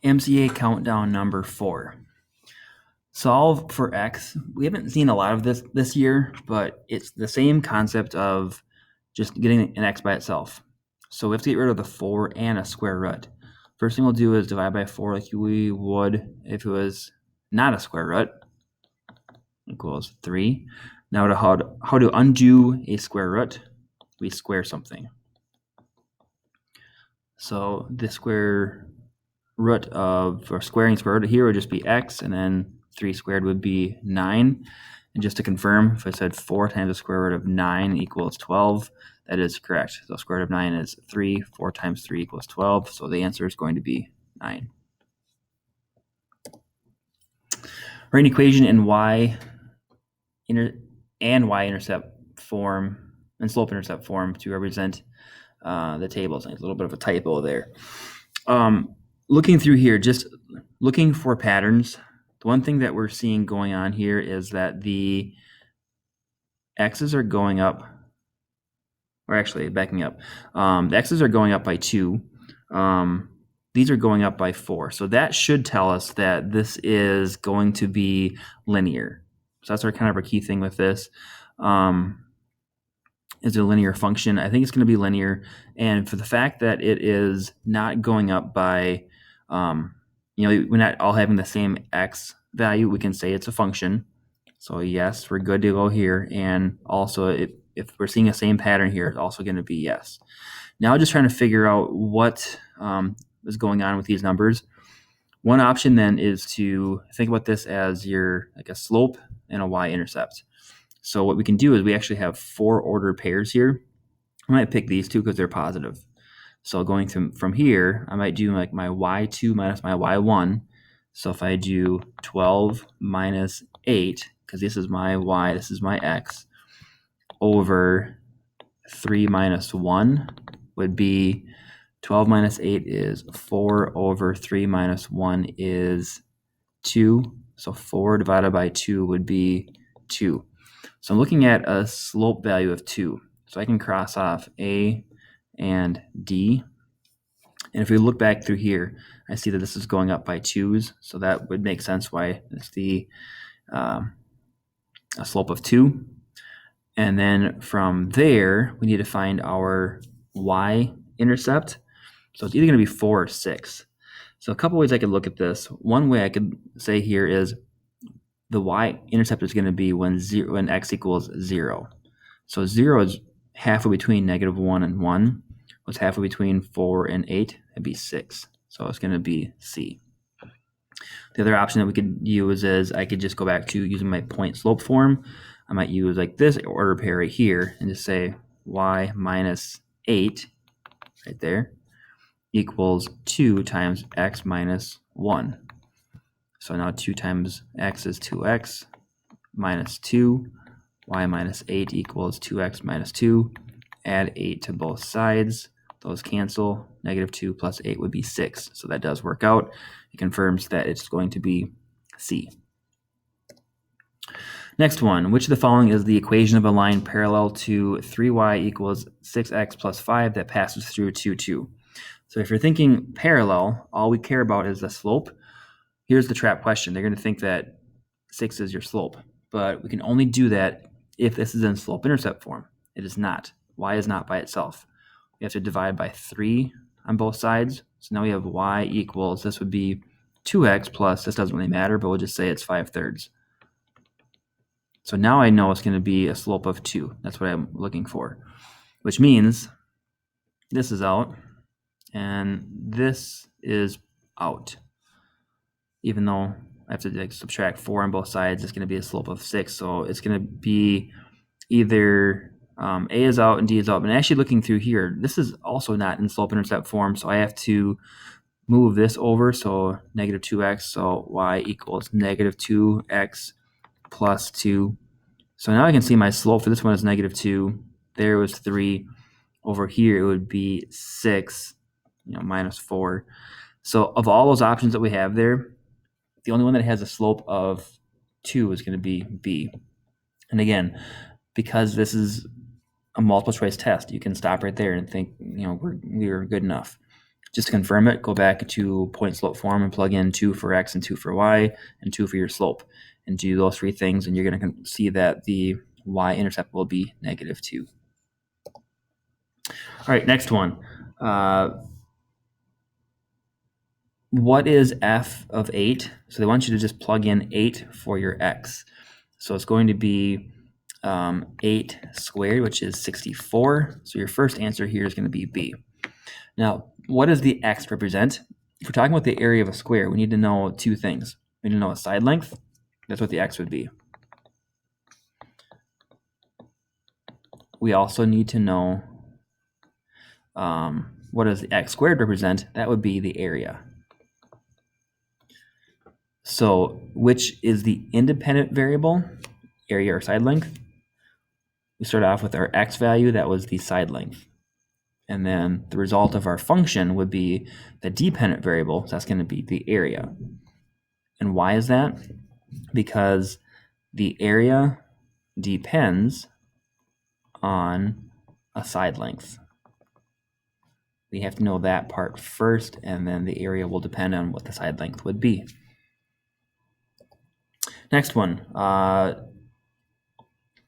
MCA Countdown number 4. Solve for x. We haven't seen a lot of this year, but it's the same concept of just getting an x by itself. So we have to get rid of the 4 and a square root. First thing we'll do is divide by 4 like we would if it was not a square root, equals 3. Now how to undo a square root, we square something. So the square root of, or squaring square root here would just be x, and then 3 squared would be 9. And just to confirm, if I said 4 times the square root of 9 equals 12, that is correct. So square root of 9 is 3. 4 times 3 equals 12. So the answer is going to be 9. Write an equation in y-intercept form and slope-intercept form to represent the tables. A little bit of a typo there. Looking through here, just looking for patterns. The one thing that we're seeing going on here is that the x's are going up, or actually backing up. The x's are going up by 2. These are going up by 4. So that should tell us that this is going to be linear. So that's our key thing with this. Is it a linear function? I think it's going to be linear. And for the fact that it is not going up by, we're not all having the same x value, we can say it's a function. So yes, we're good to go here. And also, if we're seeing the same pattern here, it's also going to be yes. Now just trying to figure out what is going on with these numbers. One option then is to think about this as like a slope and a y-intercept. So what we can do is we actually have 4 ordered pairs here. I might pick these two because they're positive. So going from here, I might do like my y2 minus my y1. So if I do 12 minus 8, because this is my y, this is my x, over 3 minus 1 would be 12 minus 8 is 4 over 3 minus 1 is 2. So 4 divided by 2 would be 2. So I'm looking at a slope value of 2. So I can cross off A and D. And if we look back through here, I see that this is going up by 2s. So that would make sense why it's a slope of 2. And then from there, we need to find our y-intercept. So it's either going to be 4 or 6. So a couple ways I could look at this. One way I could say here is the y-intercept is going to be when x equals 0. So 0 is halfway between -1 and 1. What's halfway between 4 and 8? It'd be 6. So it's going to be C. The other option that we could use is I could just go back to using my point slope form. I might use like this order pair right here and just say y minus 8 right there equals 2 times x minus 1. So now 2 times x is 2x minus 2. Y minus 8 equals 2x minus 2. Add 8 to both sides. Those cancel. -2 plus 8 would be 6. So that does work out. It confirms that it's going to be C. Next one, which of the following is the equation of a line parallel to 3y equals 6x plus 5 that passes through 2, 2? So if you're thinking parallel, all we care about is the slope. Here's the trap question. They're going to think that 6 is your slope, but we can only do that if this is in slope-intercept form. It is not. Y is not by itself. We have to divide by 3 on both sides. So now we have y equals, this would be 2x plus, this doesn't really matter, but we'll just say it's 5/3. So now I know it's going to be a slope of 2. That's what I'm looking for, which means this is out and this is out. Even though I have to subtract 4 on both sides, it's going to be a slope of 6. So it's going to be either A is out and D is out. But actually looking through here, this is also not in slope-intercept form. So I have to move this over. So -2x. So y equals -2x plus 2. So now I can see my slope for this one is -2. There was 3. Over here, it would be 6, minus 4. So of all those options that we have there, the only one that has a slope of 2 is going to be B. And again, because this is a multiple choice test, you can stop right there and think, we're good enough. Just to confirm it, go back to point slope form and plug in 2 for x and 2 for y and 2 for your slope, and do those three things, and you're going to see that the y-intercept will be -2. All right, next one. What is f of 8? So they want you to just plug in 8 for your x. So it's going to be 8 squared, which is 64. So your first answer here is going to be B. Now, what does the x represent? If we're talking about the area of a square, we need to know two things. We need to know a side length. That's what the x would be. We also need to know what does the x squared represent? That would be the area. So which is the independent variable, area or side length? We start off with our x value, that was the side length. And then the result of our function would be the dependent variable, so that's going to be the area. And why is that? Because the area depends on a side length. We have to know that part first, and then the area will depend on what the side length would be. Next one,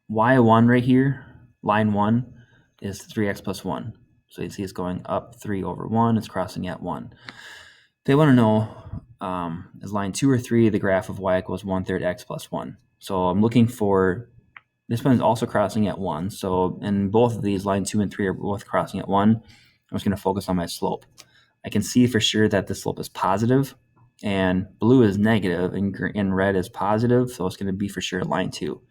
y1 right here, line 1 is 3x plus 1. So you see it's going up 3 over 1, it's crossing at 1. They want to know, is line 2 or 3 the graph of y equals 1/3 x plus 1. So I'm looking for, this one is also crossing at 1. So in both of these, line 2 and 3 are both crossing at 1. I'm just going to focus on my slope. I can see for sure that the slope is positive, and blue is negative, and red is positive, so it's going to be for sure line 2.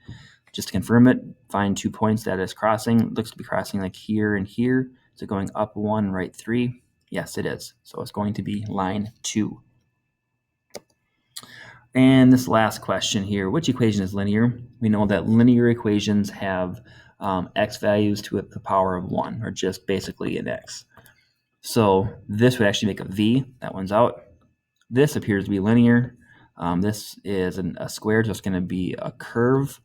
Just to confirm it, find 2 points that is crossing. It looks to be crossing like here and here. Is it going up 1, right 3? Yes, it is. So it's going to be line 2. And this last question here, which equation is linear? We know that linear equations have x values to the power of 1, or just basically an x. So this would actually make a v. That one's out. This appears to be linear. This is a square, so it's going to be a curve.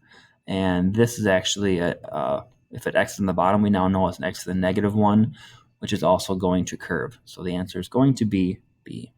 And this is actually, if it x is in the bottom, we now know it's an x to the -1, which is also going to curve. So the answer is going to be B.